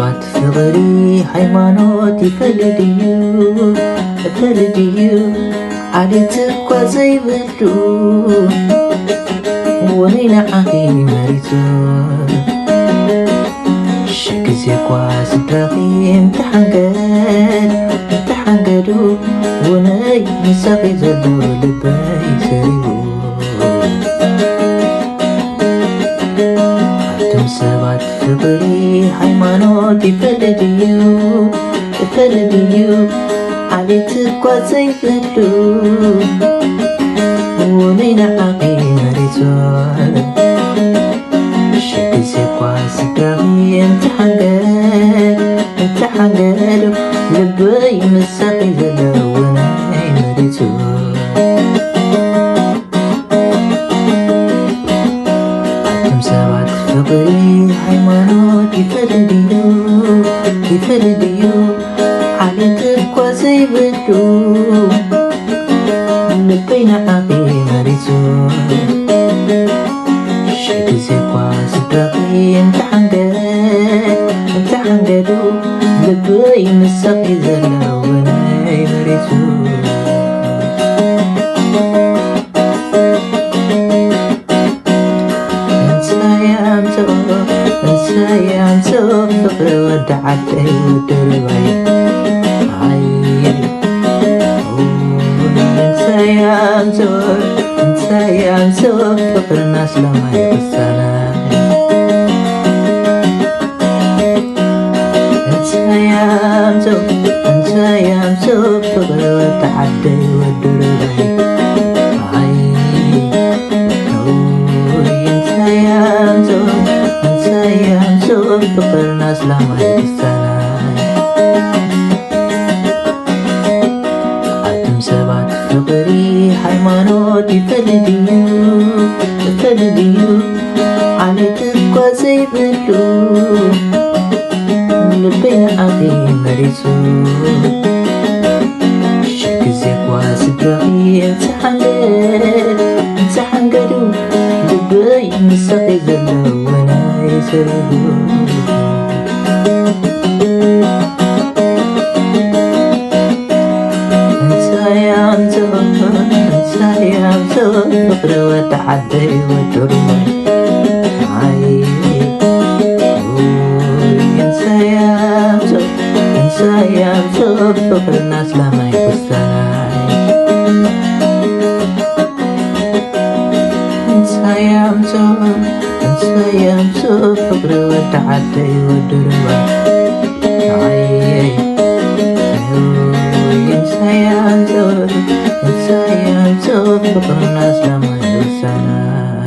ሰባት ፍቕሪ ሃይማኖት ይፈልድዩ ዓሌት እኳ ዘይብሉ ወነይ ንዓኺ መሪጹ ሽግዜ እኳ ስድራኺ እንተሓንገዱ ወነይ ምሳኺ ዘሎ ልበይ ሰሪቡ ኣብቶም ሰባት ፍቕሪ ሃይማኖት ይፈልድዩ ዓሌት እኳ ዘይብሉ ወነይ ንዓኺ መሪጹ ሽግዜ እኳ ስድራኺ እንተሓንገዱ ልበይ ምሳኺ ዘሎ ወነይ መሪጹ ኣብቶም ሰባት ፍቕሪ ሃይማኖት ይፈልድዩ ዓሌት እኳ ዘይብሉ ልበይ ንዓኺ መሪጹ ሽግዜ እኳ ስድራኺ እንተሓንገዱ ልበይ ምሳኺ ዘሎ ወነይ መሪጹ እንሳያምቶ ፍቕሪ ወዲ ዓደይ ወዲ ርባይ እንሳያምቶ ፍቕርና ስለማይ ክሳናይ እንሳያምቶ ፍቕሪ ወዲ ዓደይ ወዲ ርባይ እንሳያምቶ ፍቕርና ስለማይ ክሳናይ ሰባት ፍቕሪ ሃይማኖት ይፈልድዩ ዓሌት እኳ ዘይብሉ ልበይ ንዓኺ መሪጹ ሽግዜ እኳ ስድራኺ እንተሓንገዱ ልበይ ምሳኺ ዘሎ ወነይ ሰሪቡ እንሳያምቶ ፍቕሪ ወዲ ዓደይ ወዲ ርባይ እንሳያምቶ ፍቕርና ስለማይ ክሳናይ እንሳያምቶ ፍቕሪ ወዲ ዓደይ ወዲ ርባይ እንሳያምቶ ፍቕርና ስለማይ ክሳናይ